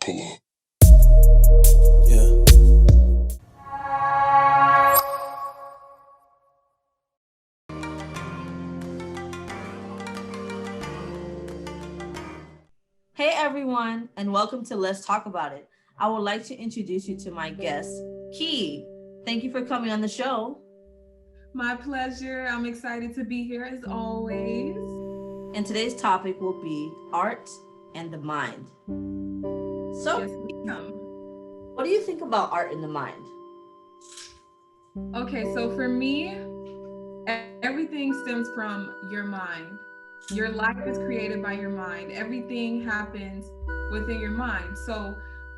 opinion. Yeah. Hey everyone, and welcome to Let's Talk About It. I would like to introduce you to my guest, Key. Thank you for coming on the show. My pleasure. I'm excited to be here as always. And today's topic will be art and the mind. So, Yes, ma'am. what do you think about art and the mind? Okay, so for me, everything stems from your mind. Your life is created by your mind. Everything happens within your mind. So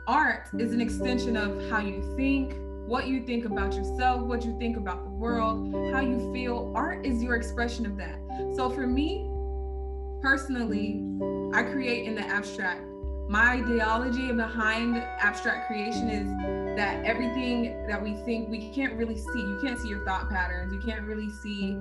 art is an extension of how you think, what you think about yourself, what you think about the world, how you feel. Art is your expression of that. So for me, personally, I create in the abstract. My ideology behind abstract creation is that everything that we think, we can't really see. You can't see your thought patterns. You can't really see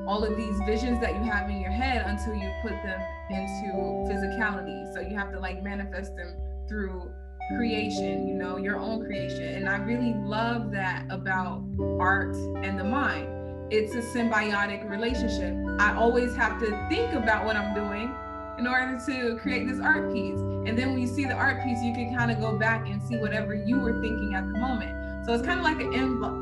all of these visions that you have in your head until you put them into physicality. So you have to like manifest them through creation, your own creation. And I really love that about art and the mind. It's a symbiotic relationship. I always have to think about what I'm doing in order to create this art piece. And then when you see the art piece, you can kind of go back and see whatever you were thinking at the moment. So it's kind of like an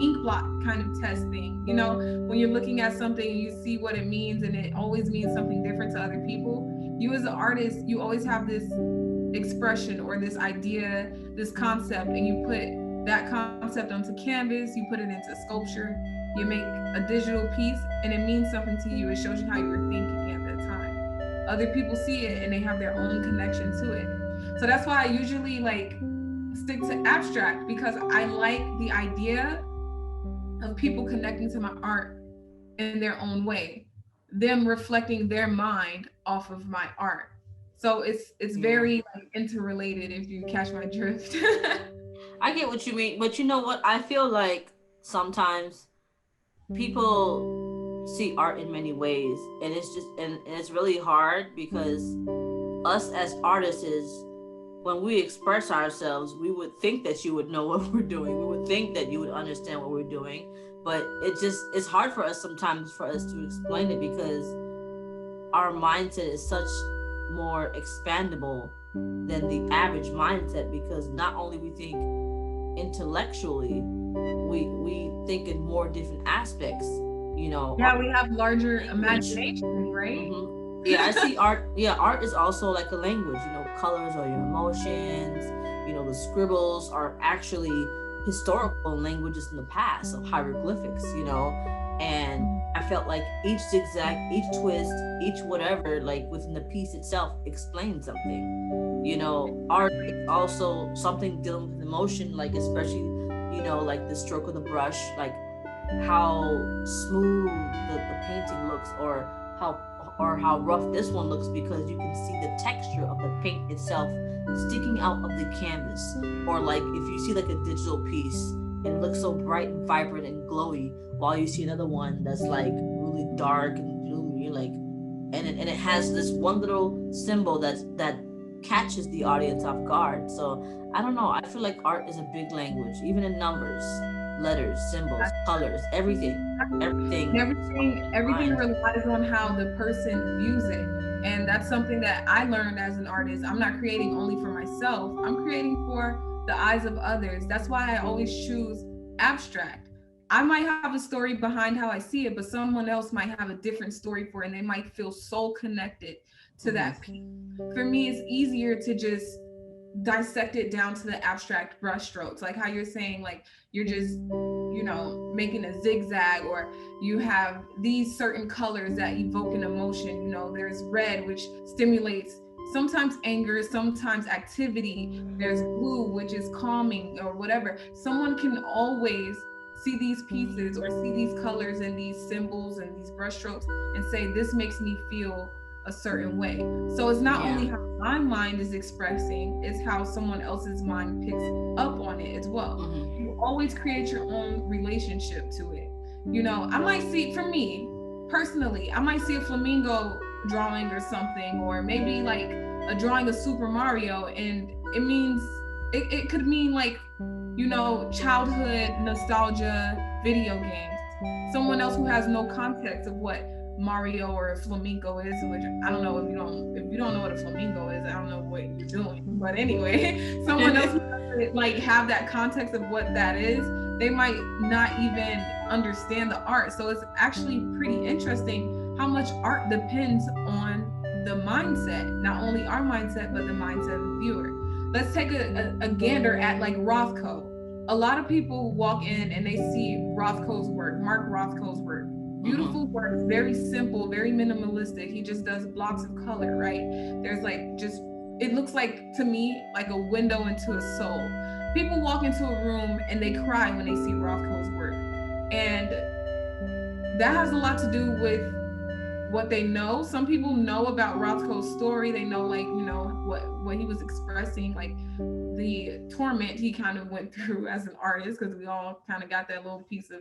ink blot kind of test thing. When you're looking at something and you see what it means, and it always means something different to other people. You as an artist, you always have this expression or this idea, this concept, and you put that concept onto canvas, you put it into sculpture, you make a digital piece, and it means something to you. It shows you how you were thinking at that time. Other people see it and they have their own connection to it. So that's why I usually stick to abstract, because I like the idea of people connecting to my art in their own way, them reflecting their mind off of my art. So it's very interrelated, if you catch my drift. I get what you mean, but you know what? I feel like sometimes people see art in many ways, and it's really hard because us as artists is, when we express ourselves, we would think that you would know what we're doing. We would think that you would understand what we're doing, but it's hard for us sometimes for us to explain it, because our mindset is such more expandable than the average mindset, because not only we think intellectually, we think in more different aspects, Yeah, we have larger imagination, right? Mm-hmm. Yeah, I see art. Yeah, art is also like a language. Colors are your emotions. The scribbles are actually historical languages in the past of hieroglyphics. And I felt like each zigzag, each twist, each whatever, like within the piece itself, explains something. Art is also something dealing with emotion, like especially, like the stroke of the brush, like how smooth the painting looks, or how rough this one looks, because you can see the texture of the paint itself sticking out of the canvas. Or like if you see like a digital piece and it looks so bright and vibrant and glowy, while you see another one that's like really dark and gloomy, and it has this one little symbol that catches the audience off guard. So I don't know, I feel like art is a big language, even in numbers, letters, symbols, colors, everything relies on how the person views it. And that's something that I learned as an artist. I'm not creating only for myself, I'm creating for the eyes of others. That's why I always choose abstract. I might have a story behind how I see it, but someone else might have a different story for it, and they might feel so connected to that piece. For me, it's easier to just dissect it down to the abstract brushstrokes, like how you're saying, like you're just making a zigzag, or you have these certain colors that evoke an emotion. There's red, which stimulates sometimes anger, sometimes activity. There's blue, which is calming or whatever. Someone can always see these pieces or see these colors and these symbols and these brushstrokes and say, this makes me feel a certain way. So it's not only how my mind is expressing, it's how someone else's mind picks up on it as well. You always create your own relationship to it. I might see, for me personally, I might see a flamingo drawing or something, or maybe like a drawing of Super Mario, and it means it could mean like, you know, childhood nostalgia video games. Someone else who has no context of what Mario or a flamingo is, which I don't know, if you don't know what a flamingo is, I don't know what you're doing. But anyway, someone else who doesn't like have that context of what that is, they might not even understand the art. So it's actually pretty interesting how much art depends on the mindset, not only our mindset, but the mindset of the viewer. Let's take a gander at like Rothko. A lot of people walk in and they see Rothko's work, Mark Rothko's work. Beautiful work, very simple, very minimalistic. He just does blocks of color, right? There's like just, it looks like to me like a window into a soul. People walk into a room and they cry when they see Rothko's work. And that has a lot to do with what they know. Some people know about Rothko's story. They know, like, you know, what he was expressing, like the torment he kind of went through as an artist, because we all kind of got that little piece of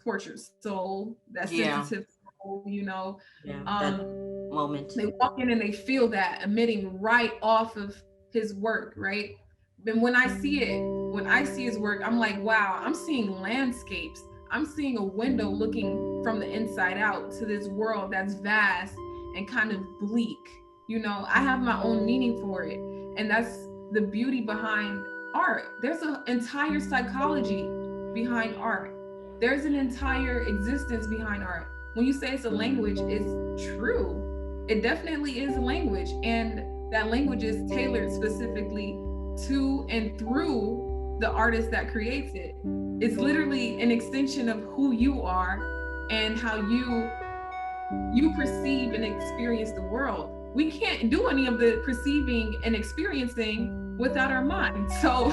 tortured soul, that sensitive soul, you know. That moment. They walk in and they feel that emitting right off of his work, right? And when I see his work, I'm like, wow, I'm seeing landscapes. I'm seeing a window looking from the inside out to this world that's vast and kind of bleak. You know, I have my own meaning for it. And that's the beauty behind art. There's an entire psychology behind art. There's an entire existence behind art. When you say it's a language, it's true. It definitely is a language. And that language is tailored specifically to and through the artist that creates it. It's literally an extension of who you are and how you perceive and experience the world. We can't do any of the perceiving and experiencing without our mind. So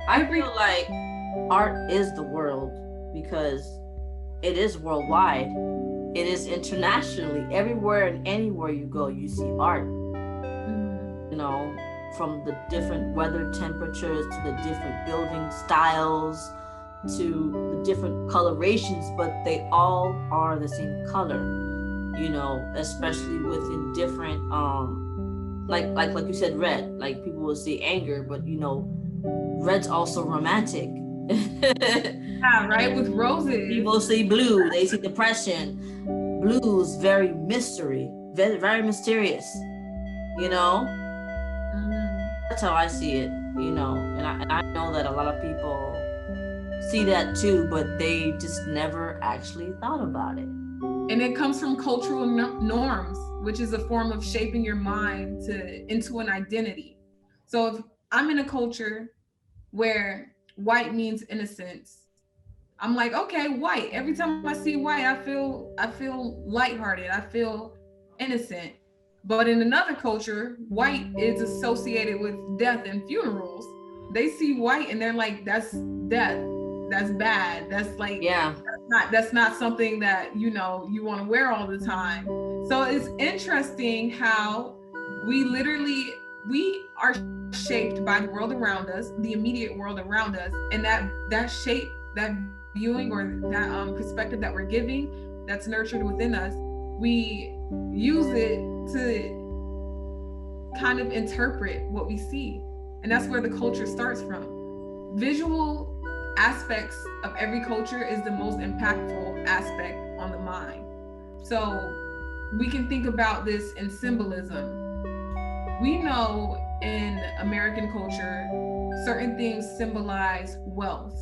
I feel like art is the world because it is worldwide. It is internationally. Everywhere and anywhere you go, you see art. You know, from the different weather temperatures to the different building styles to the different colorations, but they all are the same color, you know, especially within different like you said, red. Like people will say anger, but you know, red's also romantic. Yeah, right, with roses. People see blue, they see depression. Blue's very mystery, very, very mysterious, you know. That's how I see it, you know, and I know that a lot of people see that too, but they just never actually thought about it. And it comes from cultural norms, which is a form of shaping your mind into an identity. So if I'm in a culture where white means innocence, I'm like, okay, white. Every time I see white, I feel lighthearted. I feel innocent. But in another culture, white is associated with death and funerals. They see white and they're like, that's death. That's bad. That's like, that's not something that, you know, you want to wear all the time. So it's interesting how we are shaped by the world around us, the immediate world around us, and that shape, that viewing or that perspective that we're giving, that's nurtured within us, we use it to kind of interpret what we see. And that's where the culture starts from. Visual aspects of every culture is the most impactful aspect on the mind. So we can think about this in symbolism. We know in American culture, certain things symbolize wealth,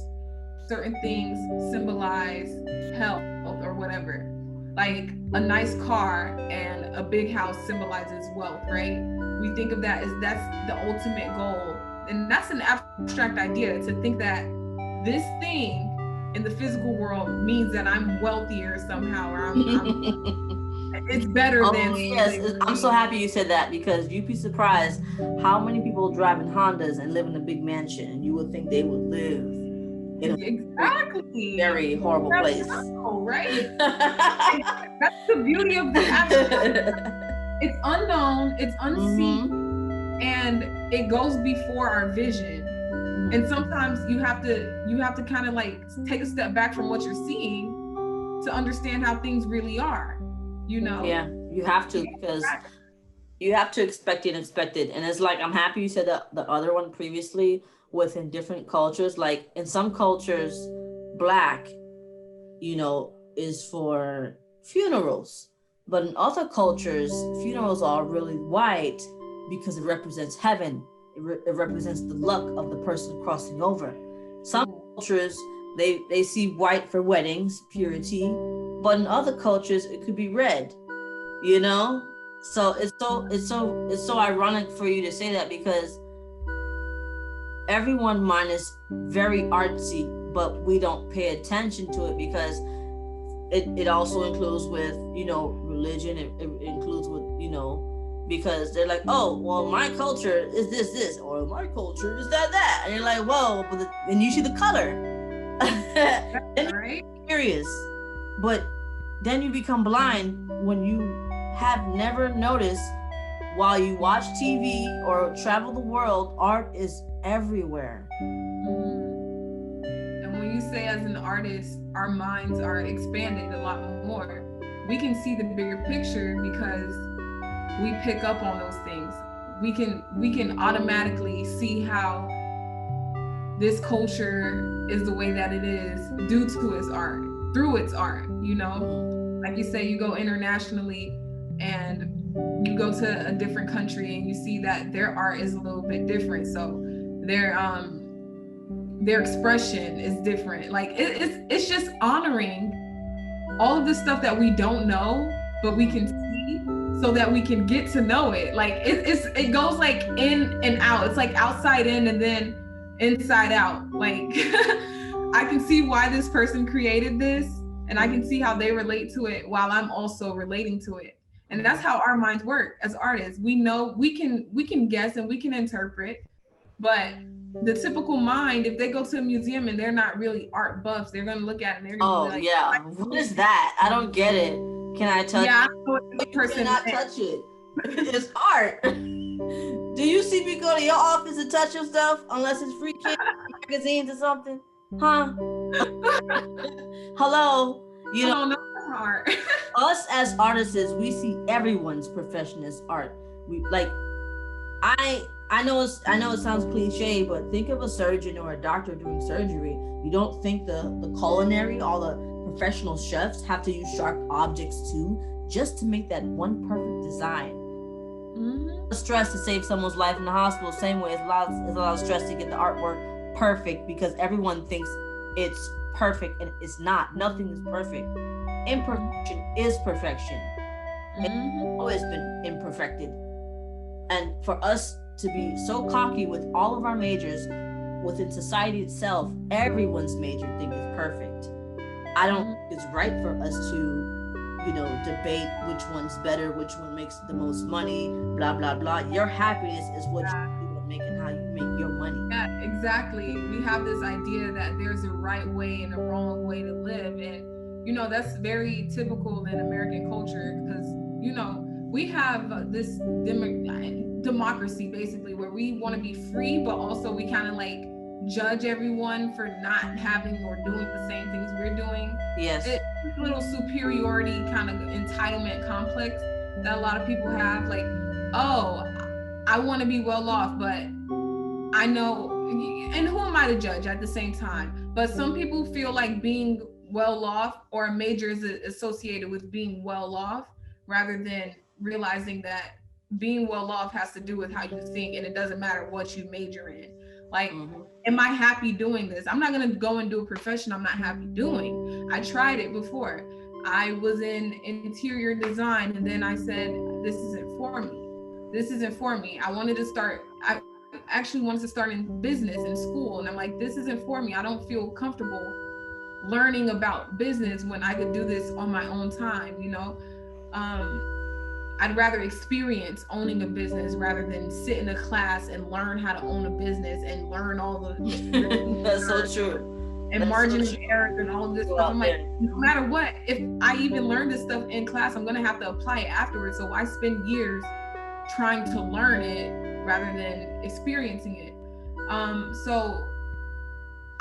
certain things symbolize health or whatever. Like a nice car and a big house symbolizes wealth, right? We think of that as that's the ultimate goal. And that's an abstract idea, to think that this thing in the physical world means that I'm wealthier somehow, or I'm it's better than. Yes, I'm so happy you said that, because you'd be surprised how many people drive in Hondas and live in a big mansion, and you would think they would live in a very horrible place. Right? That's the beauty of the abstract. It's unknown, it's unseen, and it goes before our vision. And sometimes you have to kind of like take a step back from what you're seeing to understand how things really are, you know? Yeah, you have to, because You have to expect the unexpected. And it's like, I'm happy you said the other one previously, within different cultures. Like in some cultures, black, is for funerals. But in other cultures, funerals are really white because it represents heaven. It represents the luck of the person crossing over. Some cultures, they see white for weddings, purity, but in other cultures it could be red. You know, so it's so ironic for you to say that, because everyone mine is very artsy, but we don't pay attention to it because it also includes with religion. It includes with because they're like, oh well, my culture is this, or my culture is that, and you're like, whoa, but and you see the color. And Right? you're curious, but then you become blind when you have never noticed. While you watch TV or travel the world, art is everywhere. And when you say, as an artist, our minds are expanded a lot more, we can see the bigger picture because we pick up on those things. We can automatically see how this culture is the way that it is due to its art, through its art. Like you say, you go internationally and you go to a different country and you see that their art is a little bit different. So their expression is different. Like it's just honoring all of the stuff that we don't know, but we can see, so that we can get to know it. Like it goes like in and out. It's like outside in and then inside out. Like I can see why this person created this, and I can see how they relate to it while I'm also relating to it. And that's how our minds work as artists. We know we can guess and we can interpret, but the typical mind, if they go to a museum and they're not really art buffs, they're gonna look at it and they're gonna be like, yeah, what is that? I don't get it. Can I touch yeah, it? You cannot touch it. It's art. Do you see me go to your office and touch your stuff unless it's free kids, magazines or something? Huh? Hello? I don't know art. Us as artists, we see everyone's profession as art. We like, I know it sounds cliche, but think of a surgeon or a doctor doing surgery. You don't think the culinary, all the professional chefs have to use sharp objects too, just to make that one perfect design. Stress to save someone's life in the hospital, same way it's a lot of stress to get the artwork perfect, because everyone thinks it's perfect and it's not. Nothing is perfect. Imperfection is perfection. It's always been imperfected. And for us to be so cocky with all of our majors within society itself, everyone's major thing is perfect. I don't think it's right for us to debate which one's better, which one makes the most money, blah blah blah. Your happiness is what you do to make, and how you make your money. Yeah, exactly. We have this idea that there's a right way and a wrong way to live, and that's very typical in American culture, because we have this democracy basically, where we want to be free, but also we kind of like judge everyone for not having or doing the same things we're doing. Yes. It's a little superiority kind of entitlement complex that a lot of people have. Like, oh, I want to be well off, but I know, and who am I to judge at the same time? But some people feel like being well off or a major is associated with being well off, rather than realizing that being well off has to do with how you think, and it doesn't matter what you major in. Like, am I happy doing this? I'm not going to go and do a profession I'm not happy doing. I tried it before. I was in interior design, and then I said, this isn't for me. This isn't for me. I actually wanted to start in business in school, and I'm like, this isn't for me. I don't feel comfortable learning about business when I could do this on my own time. I'd rather experience owning a business rather than sit in a class and learn how to own a business and learn all the That's so true. And margin of errors and all of this stuff. I'm like, no matter what, if I even learn this stuff in class, I'm gonna have to apply it afterwards. So why spend years trying to learn it rather than experiencing it? So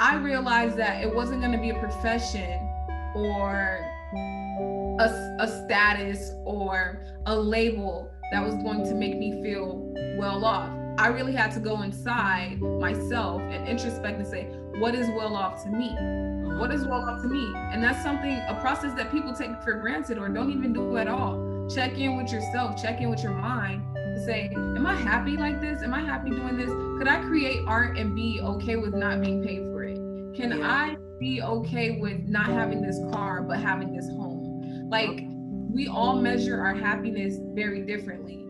I realized that it wasn't gonna be a profession or a status or a label that was going to make me feel well off. I really had to go inside myself and introspect and say, what is well off to me? What is well off to me? And that's something, a process that people take for granted or don't even do at all. Check in with yourself, check in with your mind to say, am I happy like this? Am I happy doing this? Could I create art and be okay with not being paid for it? Can I be okay with not having this car, but having this home? Like, we all measure our happiness very differently.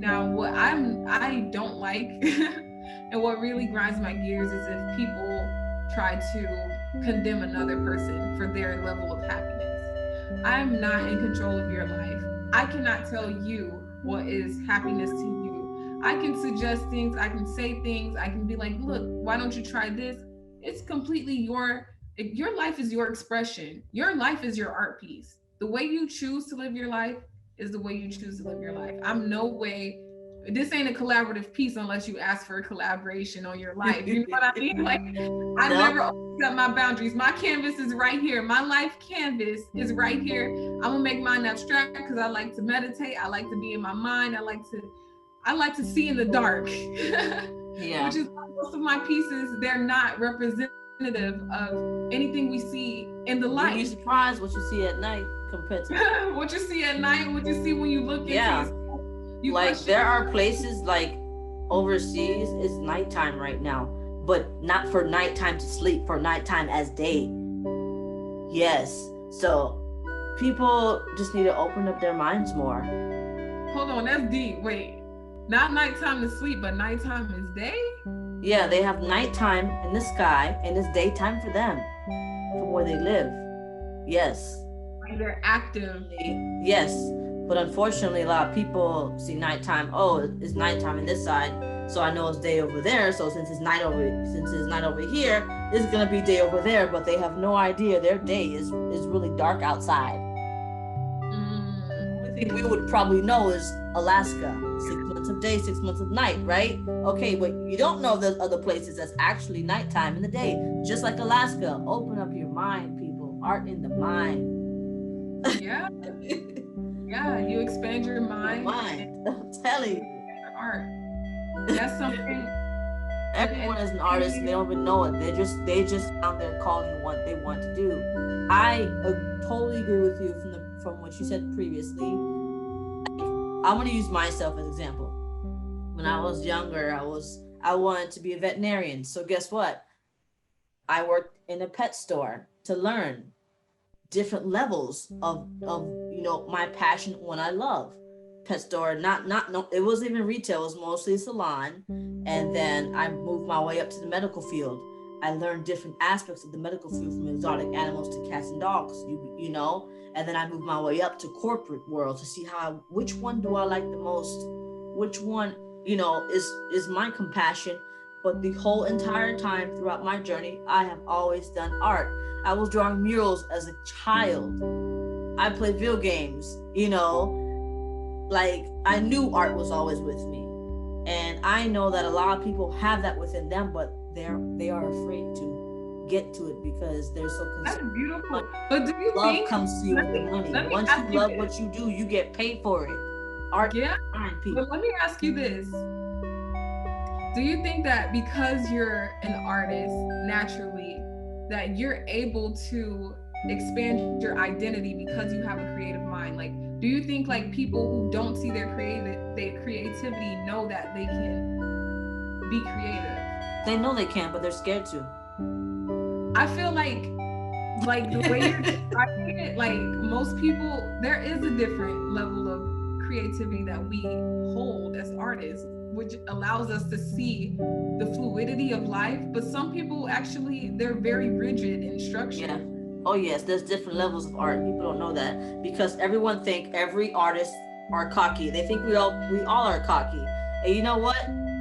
Now, what I don't like and what really grinds my gears is if people try to condemn another person for their level of happiness. I'm not in control of your life. I cannot tell you what is happiness to you. I can suggest things, I can say things, I can be like, look, why don't you try this? It's completely your life is your expression. Your life is your art piece. The way you choose to live your life is the way you choose to live your life. I'm no way, this ain't a collaborative piece unless you ask for a collaboration on your life. You know what I mean? Like, I never opened up my boundaries. My canvas is right here. My life canvas is right here. I'm gonna make mine abstract because I like to meditate. I like to be in my mind. I like to see in the dark. Which is why most of my pieces, they're not representative of anything we see in the light. You'd be surprised what you see at night compared to what you see at night, what you see when you look into yourself. Like, there are places like overseas, it's nighttime right now, but not for nighttime to sleep, for nighttime as day. Yes. So people just need to open up their minds more. Hold on, that's deep. Wait, not nighttime to sleep, but nighttime is day? Yeah, they have nighttime in the sky and it's daytime for them, from where they live. Yes. Like, they're active. Yes. But unfortunately, a lot of people see nighttime. Oh, it's nighttime in this side, so I know it's day over there. So since it's night over here, it's gonna be day over there. But they have no idea their day is really dark outside. The only thing we would probably know is Alaska, 6 months of day, 6 months of night, right? Okay, but you don't know there's other places that's actually nighttime in the day, just like Alaska. Open up your mind, people. Art in the mind. Yeah. Yeah, you expand your mind. I'm telling you. Art. That's something. Everyone is an artist and they don't even know it. They just found their calling, what they want to do. I totally agree with you from what you said previously. I'm gonna use myself as an example. When I was younger, I wanted to be a veterinarian. So guess what? I worked in a pet store to learn different levels of my passion, what I love. Pet store, it wasn't even retail, it was mostly a salon. And then I moved my way up to the medical field. I learned different aspects of the medical field, from exotic animals to cats and dogs, you know. And then I moved my way up to corporate world to see which one do I like the most, which one, is my compassion. But the whole entire time throughout my journey, I have always done art. I was drawing murals as a child. I played video games, like, I knew art was always with me. And I know that a lot of people have that within them, but they are afraid to get to it because they're so concerned. That's beautiful. But do you love think comes to you with the money? Once you love what you do, you get paid for it. Art, yeah. People. But let me ask you this. Do you think that because you're an artist naturally, that you're able to expand your identity because you have a creative mind? Like, do you think like people who don't see their creativity know that they can be creative? They know they can, but they're scared to. I feel like the way you're describing it, like, most people, there is a different level of creativity that we hold as artists, which allows us to see the fluidity of life. But some people actually, they're very rigid in structure. Yeah. Oh yes, there's different levels of art. People don't know that because everyone think every artist are cocky. They think we all are cocky. And you know what?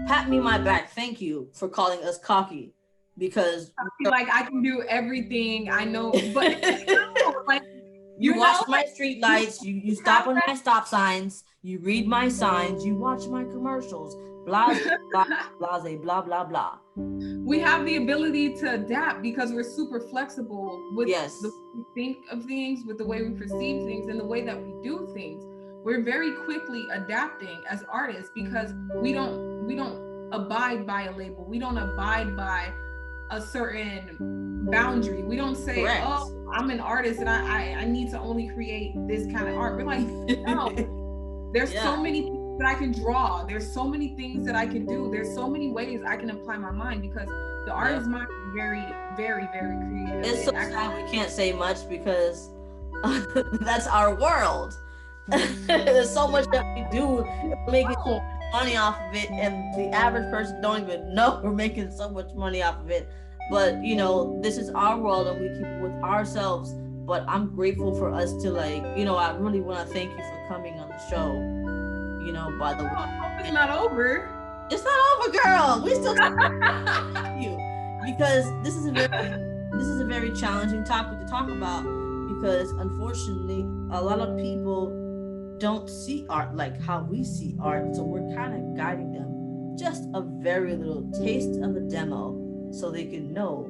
Pat me my back. Thank you for calling us cocky, because I feel like I can do everything. I know, but like, you watch my street lights. You stop on my stop signs. You read my signs. You watch my commercials. Blah blah blah blah blah blah. We have the ability to adapt because we're super flexible with yes. the way we think of things, with the way we perceive things, and the way that we do things. we're very quickly adapting as artists because we don't abide by a label. We don't abide by a certain boundary. We don't say, Correct. oh, I'm an artist and I need to only create this kind of art. We're like, no, there's so many things that I can draw. There's so many things that I can do. There's so many ways I can apply my mind because the artist's mind is very, very, very creative. It's so sad we can't say much because that's our world. There's so much that we do. We're making so much money off of it, and the average person don't even know we're making so much money off of it. But you know, this is our world, and we keep it with ourselves. But I'm grateful for us to I really want to thank you for coming on the show. You know, by the way, it's not over. It's not over, girl. We still talking you because this is a very challenging topic to talk about because unfortunately a lot of people don't see art like how we see art, so we're kind of guiding them just a very little taste of a demo so they can know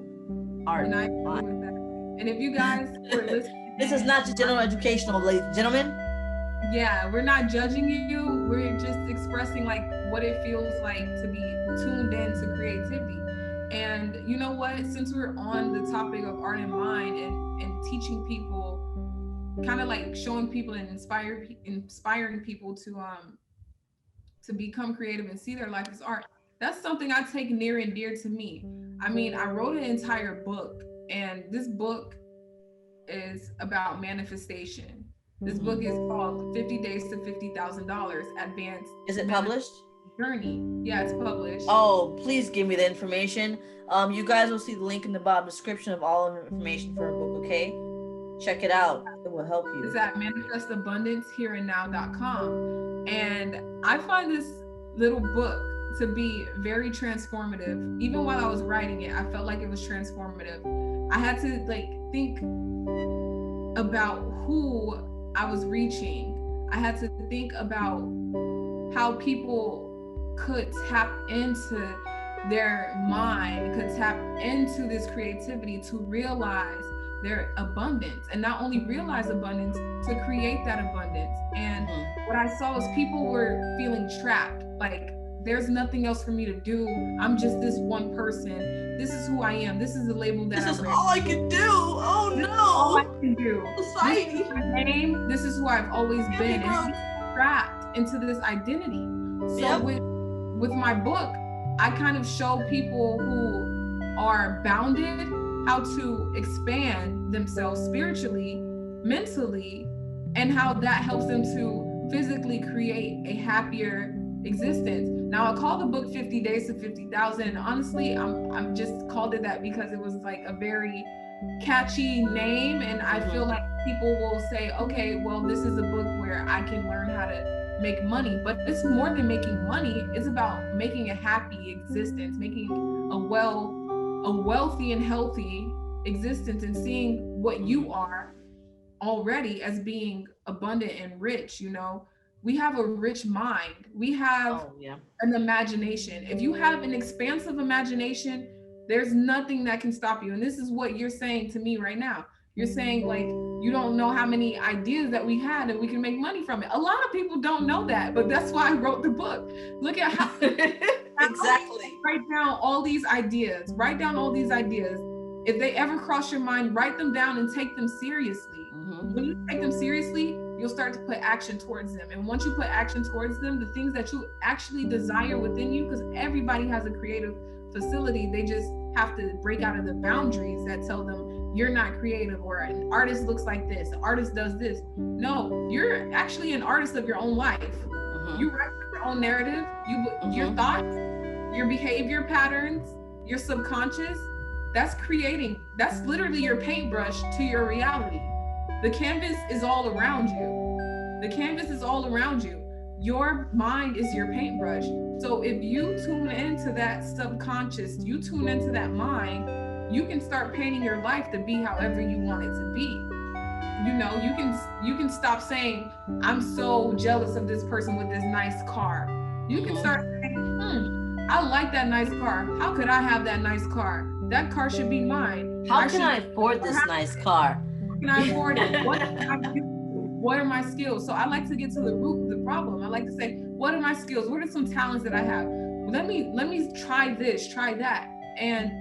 art. And I agree with that. And if you guys were listening, this is not just general educational, ladies and gentlemen. Yeah, we're not judging you. We're just expressing like what it feels like to be tuned into creativity. And you know what? Since we're on the topic of art and mind and teaching people, kind of like showing people and inspiring people to become creative and see their life as art, that's something I take near and dear to me. I mean, I wrote an entire book, and this book is about manifestation. This book is called 50 Days to $50,000 Advanced. Is it published? Journey. Yeah, it's published. Oh, please give me the information. You guys will see the link in the bottom description of all of the information for a book, okay? Check it out. It will help you. It's at manifestabundancehereandnow.com. And I find this little book to be very transformative. Even while I was writing it, I felt like it was transformative. I had to think about who I was reaching. I had to think about how people could tap into their mind, could tap into this creativity to realize their abundance, and not only realize abundance, to create that abundance. And what I saw was people were feeling trapped, like there's nothing else for me to do. I'm just this one person. This is who I am. This is the label that this is all I can do. Oh no! All I can do. Society. This is my name. This is who I've always been. And trapped into this identity. So with my book, I kind of show people who are bounded how to expand themselves spiritually, mentally, and how that helps them to physically create a happier existence. Now I call the book 50 Days to 50,000, and honestly, I'm just called it that because it was like a very catchy name, and I feel like people will say, okay, well, this is a book where I can learn how to make money. But it's more than making money. It's about making a happy existence, making a wealthy and healthy existence, and seeing what you are already as being abundant and rich. You know, we have a rich mind. We have an imagination. If you have an expansive imagination, there's nothing that can stop you. And this is what you're saying to me right now. You're saying like, you don't know how many ideas that we had and we can make money from it. A lot of people don't know that, but that's why I wrote the book. Look at how exactly. Write down all these ideas. Write down all these ideas. If they ever cross your mind, write them down and take them seriously. When you take them seriously, you'll start to put action towards them. And once you put action towards them, the things that you actually desire within you, because everybody has a creative facility, they just have to break out of the boundaries that tell them you're not creative, or an artist looks like this, an artist does this. No, you're actually an artist of your own life. You write your own narrative, your thoughts, your behavior patterns, your subconscious, that's creating, that's literally your paintbrush to your reality. The canvas is all around you. The canvas is all around you. Your mind is your paintbrush. So if you tune into that subconscious, you tune into that mind, you can start painting your life to be however you want it to be. You know, you can stop saying, I'm so jealous of this person with this nice car. You can start saying, I like that nice car. How could I have that nice car? That car should be mine. How can I afford this nice car? How can I afford it? What can I do? what are my skills? So I like to get to the root of the problem. I like to say, what are my skills? What are some talents that I have? Let me try this, try that. And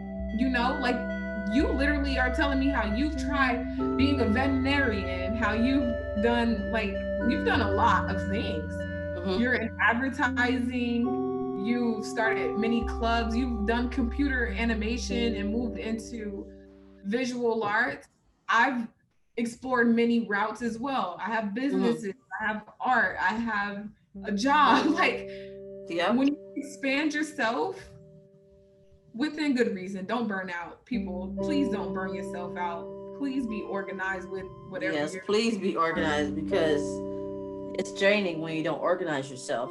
like you literally are telling me how you've tried being a veterinarian, how you've done a lot of things. You're in advertising, you've started many clubs, you've done computer animation and moved into visual arts. I've explored many routes as well. I have businesses, I have art, I have a job. When you expand yourself within good reason, don't burn out. People, please don't burn yourself out. Please be organized with whatever. Yes, please be organized, because it's draining when you don't organize yourself.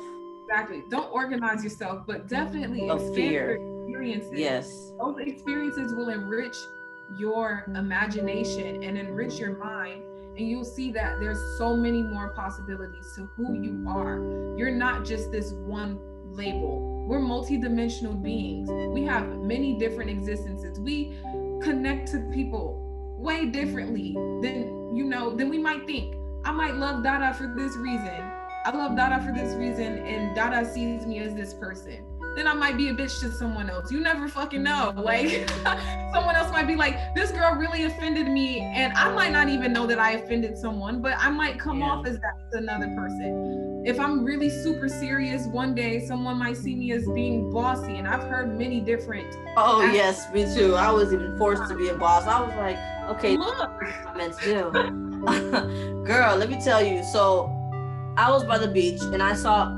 Exactly. Don't organize yourself, but definitely Of expand fear. your experiences. Yes. Those experiences will enrich your imagination and enrich your mind. And you'll see that there's so many more possibilities to who you are. You're not just this one label. We're multidimensional beings. We have many different existences. We connect to people way differently than we might think. I might love Dada for this reason. I love Dada for this reason, and Dada sees me as this person. Then I might be a bitch to someone else. You never fucking know. Someone else might be like, this girl really offended me, and I might not even know that I offended someone, but I might come off as that to another person. If I'm really super serious, one day someone might see me as being bossy, and I've heard many different. Oh yes, me too. I was even forced to be a boss. I was like, okay, look, I'm meant to do. Girl, let me tell you. So I was by the beach and I saw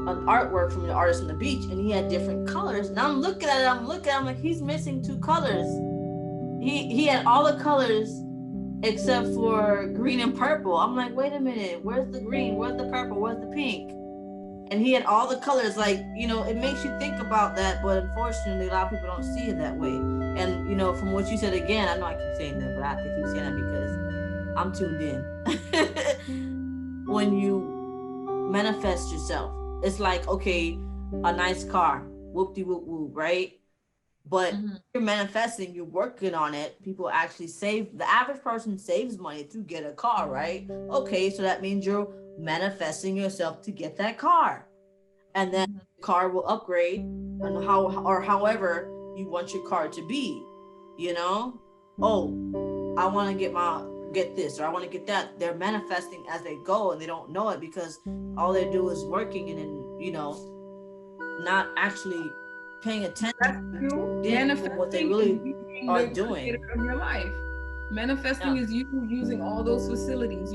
an artwork from the artist on the beach, and he had different colors. And I'm looking at it, I'm like, he's missing 2 colors. He had all the colors except for green and purple. I'm like, wait a minute, where's the green? Where's the purple? Where's the pink? And he had all the colors. It makes you think about that, but unfortunately, a lot of people don't see it that way. And from what you said, again, I know I keep saying that, but I have to keep saying that because I'm tuned in. When you manifest yourself, it's like, okay, a nice car, whoop-de-whoop-whoop, right? But you're manifesting, you're working on it. People actually the average person saves money to get a car, right? Okay, so that means you're manifesting yourself to get that car. And then the car will upgrade and however you want your car to be, Oh, I want to get this, or I want to get that. They're manifesting as they go, and they don't know it because all they do is working and then, not actually paying attention to what they really are doing. Of your life. Manifesting is you using all those facilities,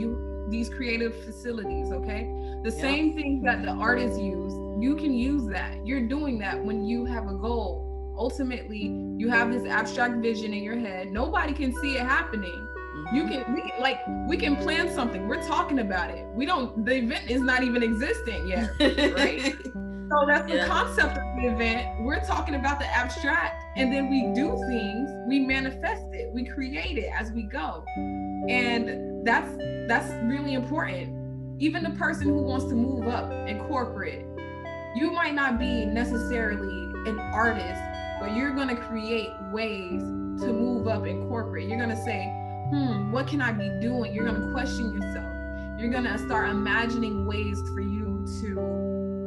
these creative facilities, okay? The same things that the artists use, you can use that. You're doing that when you have a goal. Ultimately, you have this abstract vision in your head. Nobody can see it happening. We can plan something. We're talking about it. The event is not even existent yet, right? So that's the concept of the event. We're talking about the abstract, and then we do things, we manifest it, we create it as we go. And that's really important. Even the person who wants to move up in corporate, you might not be necessarily an artist, but you're going to create ways to move up in corporate. You're going to say, what can I be doing? You're going to question yourself. You're going to start imagining ways for you to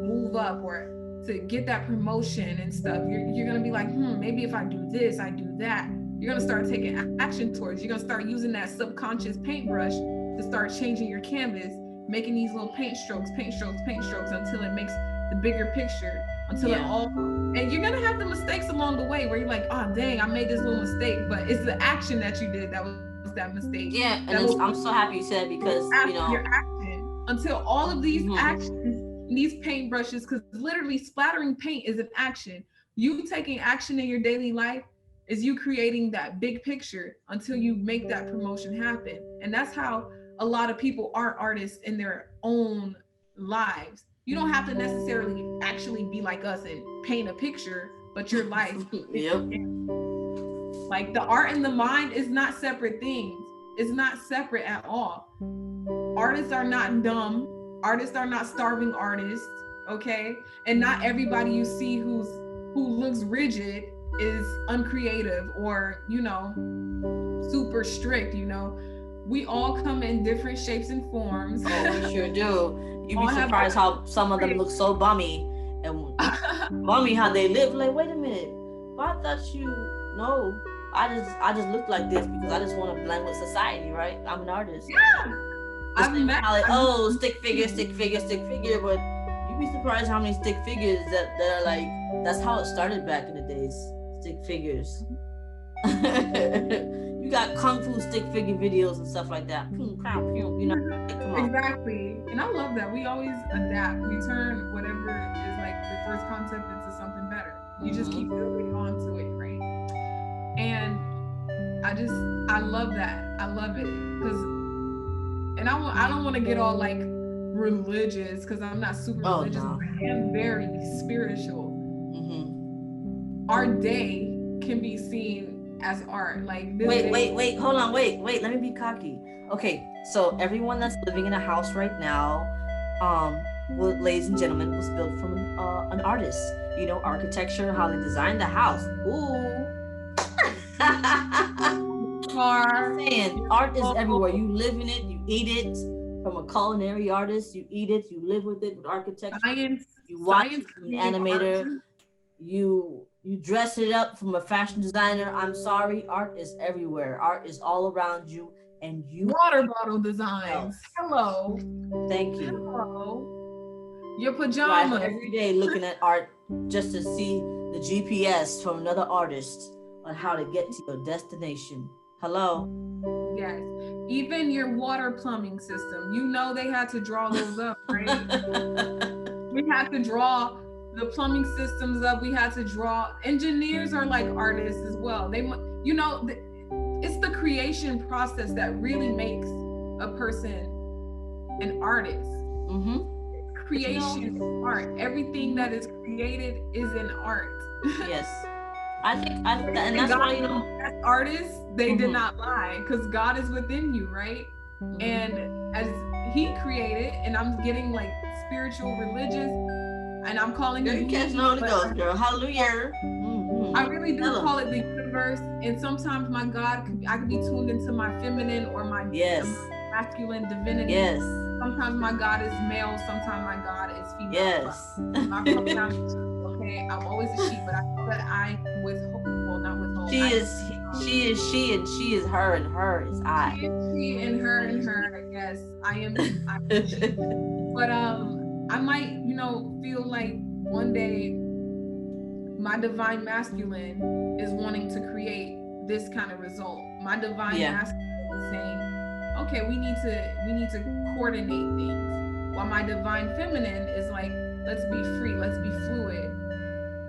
move up or to get that promotion and stuff. You're going to be like, maybe if I do this, I do that. You're going to start taking action towards. You're going to start using that subconscious paintbrush to start changing your canvas, making these little paint strokes until it makes the bigger picture, until it all. And you're going to have the mistakes along the way where you're like, oh, dang, I made this little mistake. But it's the action that you did that was that mistake. Yeah, and I'm so happy you said, because your action, until all of these actions, these paintbrushes, because literally splattering paint is an action. You taking action in your daily life is you creating that big picture until you make that promotion happen. And that's how a lot of people are artists in their own lives. You don't have to necessarily actually be like us and paint a picture, but your life. Like the art and the mind is not separate things. It's not separate at all. Artists are not dumb. Artists are not starving artists, okay? And not everybody you see who looks rigid is uncreative or, super strict, we all come in different shapes and forms. Oh, we sure do. You'd be surprised how some of them look so bummy and bummy how they live. Like, wait a minute, but I thought you no. I just look like this because I just want to blend with society, right? I'm an artist. Yeah. Stick figure, but you'd be surprised how many stick figures that are like, that's how it started back in the days. Stick figures. You got kung fu stick figure videos and stuff like that. You know, come on. Exactly. And I love that. We always adapt. We turn whatever is like the first concept into something better. You just keep building on to it, right? And I love that. I love it. And I don't want to get all like religious because I'm not super religious, but I am very spiritual. Our day can be seen as art. Like this wait, hold on, wait, let me be cocky. Okay, so everyone that's living in a house right now, ladies and gentlemen, was built from an artist. You know, architecture, how they designed the house. Ooh. I'm saying art is everywhere. You live in it, you eat it. From a culinary artist, you eat it, you live with it. With architecture, you watch it from an animator. You dress it up from a fashion designer. I'm sorry, art is everywhere. Art is all around you, and you. Water bottle designs. Hello. Thank you. Hello. Your pajamas. Every day looking at art just to see the GPS from another artist on how to get to your destination. Hello. Yes. Even your water plumbing system. You know they had to draw those up, right? We had to draw the plumbing systems up. We had to draw. Engineers are like artists as well. They, you know, it's the creation process that really makes a person an artist. Creation is art. Everything that is created is an art. Yes. I think that, and that's why, you know, as artists, they did not lie because God is within you, right? And as He created, and I'm getting like spiritual, religious, and I'm calling it. You catch the Holy Ghost, girl. Hallelujah. I really do call it the universe, and sometimes my God, I could be tuned into my feminine or my masculine divinity. Yes. Sometimes my God is male, sometimes my God is female. Yes. My pronouns, okay, I'm always a she, but I feel that I withhold, well, not withhold. She is she, and she is her, and her is I. She and her. Yes, I am she. But I might, you know, feel like one day my divine masculine is wanting to create this kind of result. My divine masculine is saying, okay, we need to coordinate things. While my divine feminine is like, let's be free, let's be fluid.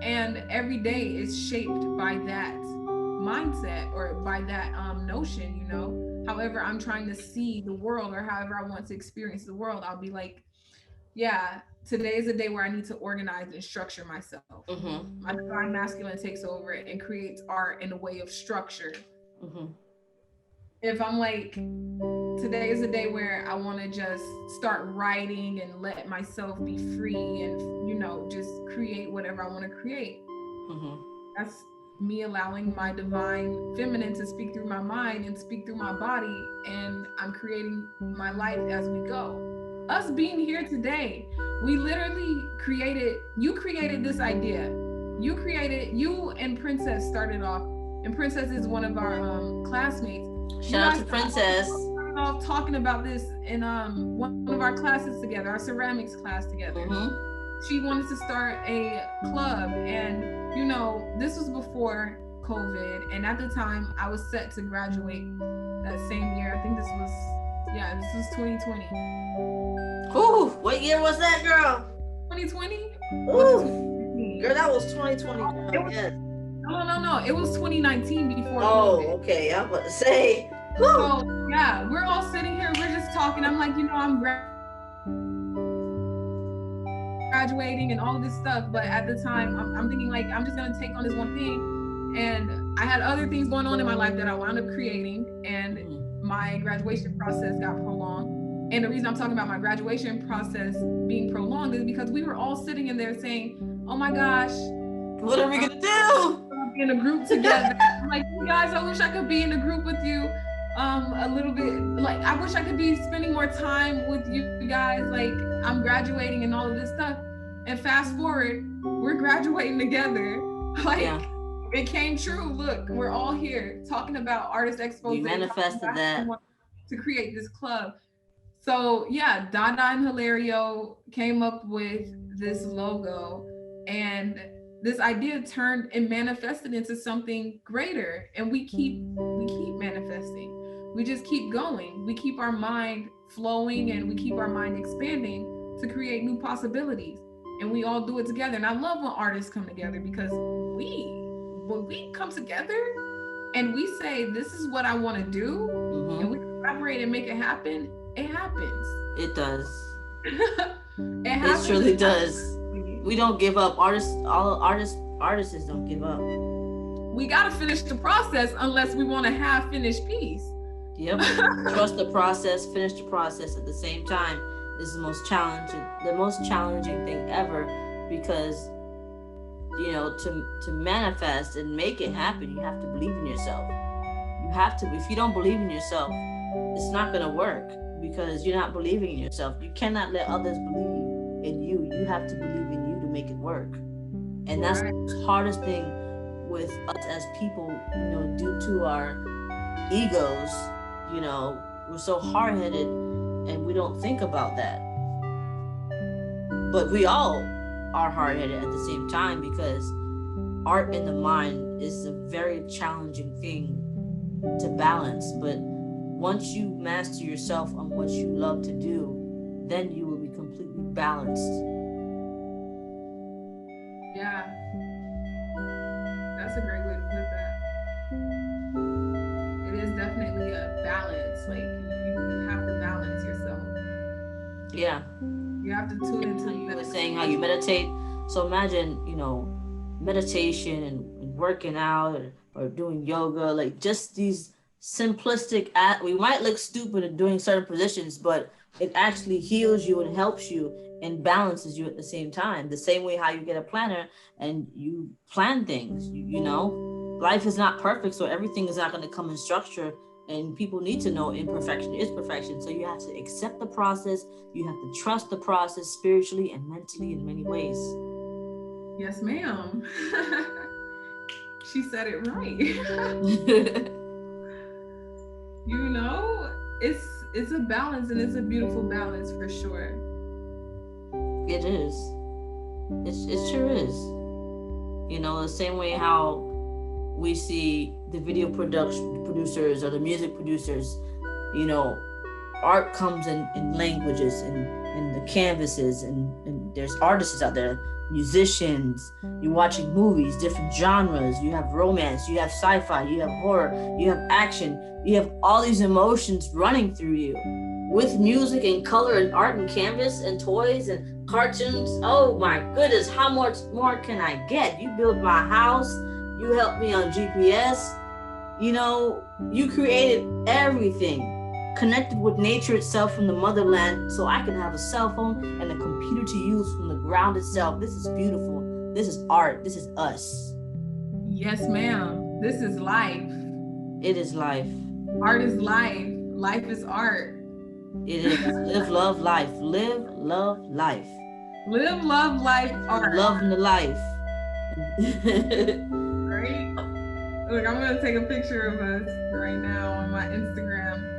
And every day is shaped by that mindset or by that notion, you know. However I'm trying to see the world or however I want to experience the world, I'll be like, yeah, today is a day where I need to organize and structure myself. My divine masculine takes over and creates art in a way of structure. If I'm like, today is a day where I want to just start writing and let myself be free and, you know, just create whatever I want to create. That's me allowing my divine feminine to speak through my mind and speak through my body, and I'm creating my life as we go. Us being here today, we literally created this idea. You and Princess started off, and Princess is one of our classmates. Shout out to Princess. Started off talking about this in one of our classes together, our ceramics class together. She wanted to start a club, and you know, this was before COVID, and at the time I was set to graduate that same year. I think this was 2020. Ooh, what year was that, girl? 2020? Ooh, girl, that was 2020. No, it was 2019 before COVID. Okay, I'm about to say. So yeah, we're all sitting here, we're just talking. I'm like, you know, I'm graduating and all of this stuff, but at the time I'm thinking like, I'm just gonna take on this one thing, and I had other things going on in my life that I wound up creating, and my graduation process got prolonged. And the reason I'm talking about my graduation process being prolonged is because we were all sitting in there saying, oh my gosh, what are we gonna do? Be in a group together. I'm like, you guys, I wish I could be in a group with you. a little bit, like, I wish I could be spending more time with you guys. Like, I'm graduating and all of this stuff. And fast forward, we're graduating together. Like, Yeah. it came true. Look, we're all here talking about Artist Expo. We manifested that. To create this club. So yeah, Dada and Hilario came up with this logo, and this idea turned and manifested into something greater. And we keep manifesting. We just keep going. We keep our mind flowing, and we keep our mind expanding to create new possibilities. And we all do it together. And I love when artists come together, because when we come together and we say, this is what I want to do, and we collaborate and make it happen, it happens. It does. It truly does. We don't give up. Artists don't give up. We got to finish the process unless we want to have finished piece. Yep. Trust the process, finish the process at the same time is the most challenging thing ever, because you know, to manifest and make it happen, you have to believe in yourself. You have to. If you don't believe in yourself, it's not going to work, because you're not believing in yourself. You cannot let others believe in you. You have to believe in you to make it work. And that's the hardest thing with us as people, you know, due to our egos. You know, we're so hard-headed and we don't think about that. But we all are hard-headed at the same time, because art in the mind is a very challenging thing to balance. But once you master yourself on what you love to do, then you will be completely balanced. Yeah, that's a great way to put that. It is definitely a balance. Like, you have to balance yourself. Yeah. You have to tune into. You were saying how you meditate. So imagine, you know, meditation and working out or doing yoga, like just these simplistic. We might look stupid at doing certain positions, but it actually heals you and helps you and balances you at the same time. The same way how you get a planner and you plan things. You know, life is not perfect, so everything is not going to come in structure. And people need to know imperfection is perfection. So you have to accept the process. You have to trust the process spiritually and mentally in many ways. Yes, ma'am. She said it right. You know, it's a balance, and it's a beautiful balance for sure. It is. It sure is. You know, the same way how we see the video producers or the music producers, you know, art comes in languages and the canvases, and there's artists out there, musicians, you're watching movies, different genres, you have romance, you have sci-fi, you have horror, you have action, you have all these emotions running through you with music and color and art and canvas and toys and cartoons. Oh my goodness, how much more can I get? You build my house, you helped me on GPS, you know, you created everything, connected with nature itself from the motherland, so I can have a cell phone and a computer to use from the ground itself. This is beautiful. This is art. This is us. Yes, ma'am. This is life. It is life. Art is life. Life is art. It is. Live, love, life. Live, love, life. Live, love, life, art. Loving the life. Great. Look, I'm going to take a picture of us right now on my Instagram.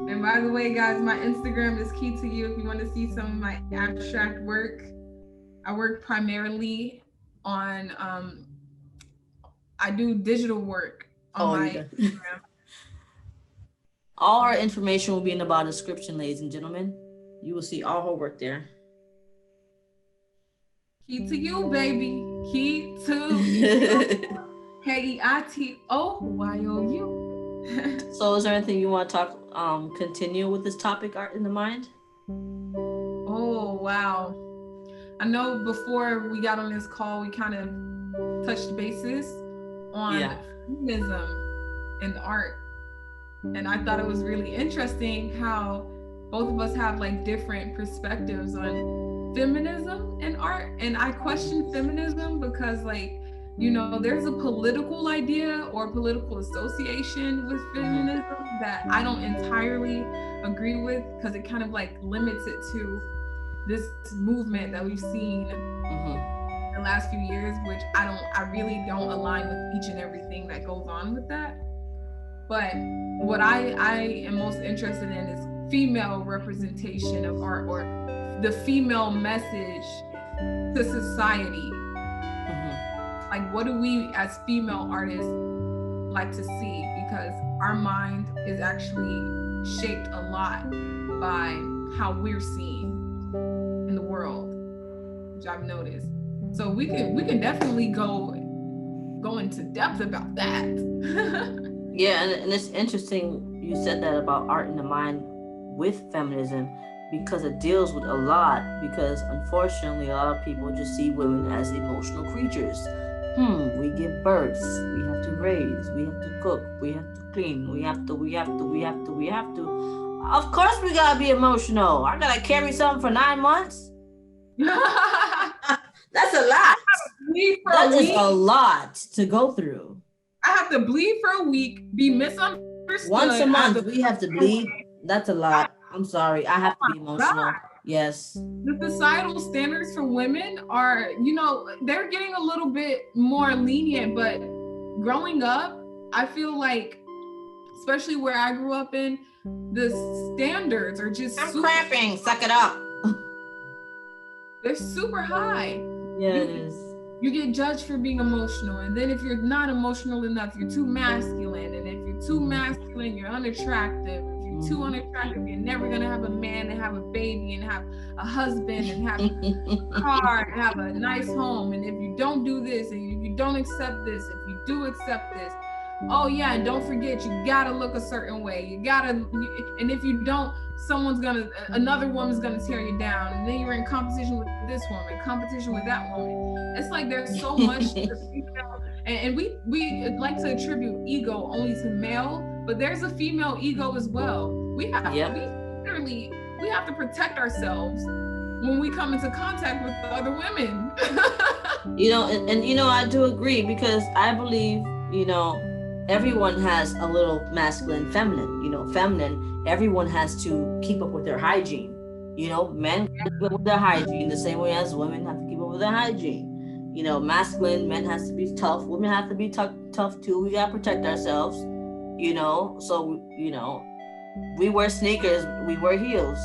And by the way, guys, my Instagram is key to you if you want to see some of my abstract work. I work primarily on, I do digital work on my Instagram. All our information will be in the bottom description, ladies and gentlemen. You will see all her work there. Key to you, baby. Key to you. Keitoyou. So is there anything you want to talk, continue with this topic, art in the mind? Oh, wow. I know before we got on this call, we kind of touched bases on feminism and art. And I thought it was really interesting how both of us have like different perspectives on feminism and art. And I question feminism because like there's a political idea or political association with feminism that I don't entirely agree with, because it kind of like limits it to this movement that we've seen the last few years, which I really don't align with each and everything that goes on with that. But what I am most interested in is female representation of art, or the female message to society. Like, what do we as female artists like to see? Because our mind is actually shaped a lot by how we're seen in the world, which I've noticed. So we can definitely go into depth about that. Yeah, and it's interesting you said that about art in the mind with feminism, because it deals with a lot. Because unfortunately, a lot of people just see women as emotional creatures. We give birth, we have to raise, we have to cook, we have to clean, we have to. Of course we gotta be emotional. I gotta carry something for 9 months. That's a lot. That is a lot to go through. I have to bleed for a week, be misunderstood. Once a month, we have to bleed. That's a lot. I'm sorry. I have to be emotional. God. Yes. The societal standards for women are, they're getting a little bit more lenient, but growing up, I feel like, especially where I grew up in, the standards are just cramping. Suck it up. They're super high. Yeah, it is. You get judged for being emotional, and then if you're not emotional enough, you're too masculine, and if you're too masculine, you're unattractive. If you're too unattractive, you're never gonna have a man and have a baby and have a husband and have a car and have a nice home. And if you don't do this, and if you don't accept this, if you do accept this, oh yeah, and don't forget, you gotta look a certain way. And if you don't, another woman's gonna tear you down, and then you're in competition with this woman, competition with that woman. It's like there's so much to female, and we like to attribute ego only to male, but there's a female ego as well. We have to protect ourselves when we come into contact with other women. And I do agree, because I believe, everyone has a little masculine, feminine. Everyone has to keep up with their hygiene. Men keep up with their hygiene the same way as women have to keep up with their hygiene. Masculine men has to be tough. Women have to be tough too. We gotta protect ourselves. So we wear sneakers, we wear heels.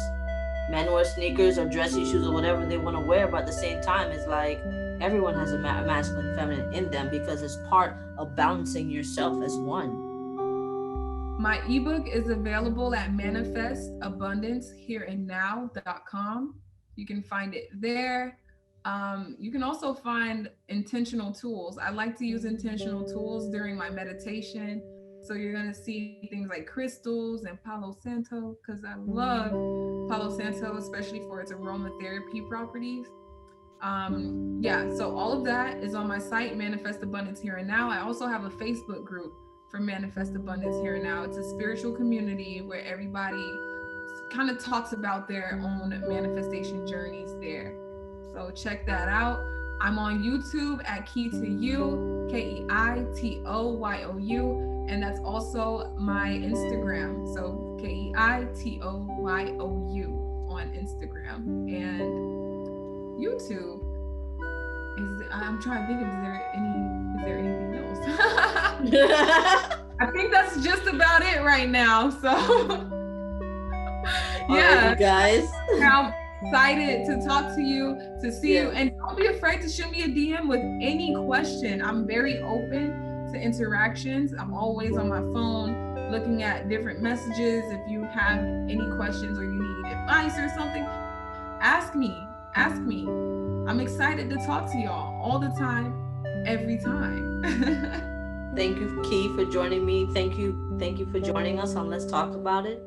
Men wear sneakers or dressy shoes or whatever they want to wear. But at the same time, it's like everyone has a masculine, feminine in them, because it's part of balancing yourself as one. My ebook is available at manifestabundancehereandnow.com. You can find it there. You can also find intentional tools. I like to use intentional tools during my meditation. So you're going to see things like crystals and Palo Santo, because I love Palo Santo, especially for its aromatherapy properties. So all of that is on my site, Manifest Abundance Here and Now. I also have a Facebook group for Manifest Abundance Here and Now. It's a spiritual community where everybody kind of talks about their own manifestation journeys there. So check that out. I'm on YouTube at Key to You, KEITOYOU, and that's also my Instagram. So KEITOYOU on Instagram and YouTube. I'm trying to think, is there anything else? I think that's just about it right now. So yeah, right, guys. I'm excited to talk to you, to see you, and don't be afraid to shoot me a DM with any question. I'm very open to interactions. I'm always on my phone looking at different messages. If you have any questions or you need advice or something, ask me. I'm excited to talk to y'all all the time, every time. Thank you, Key, for joining me. Thank you for joining us on Let's Talk About It.